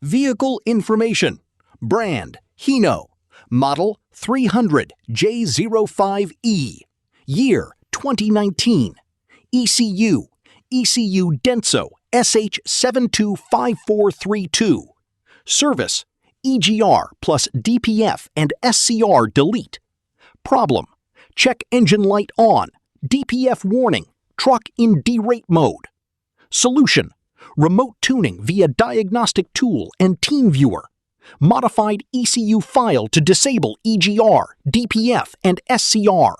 Vehicle information. Brand, Hino. Model 300 J05E. Year 2019. ECU, DENSO SH725432. Service, EGR plus DPF and SCR delete. Problem, check engine light on, DPF warning, truck in derate mode. Solution, remote tuning via diagnostic tool and TeamViewer. Modified ECU file to disable EGR, DPF and SCR.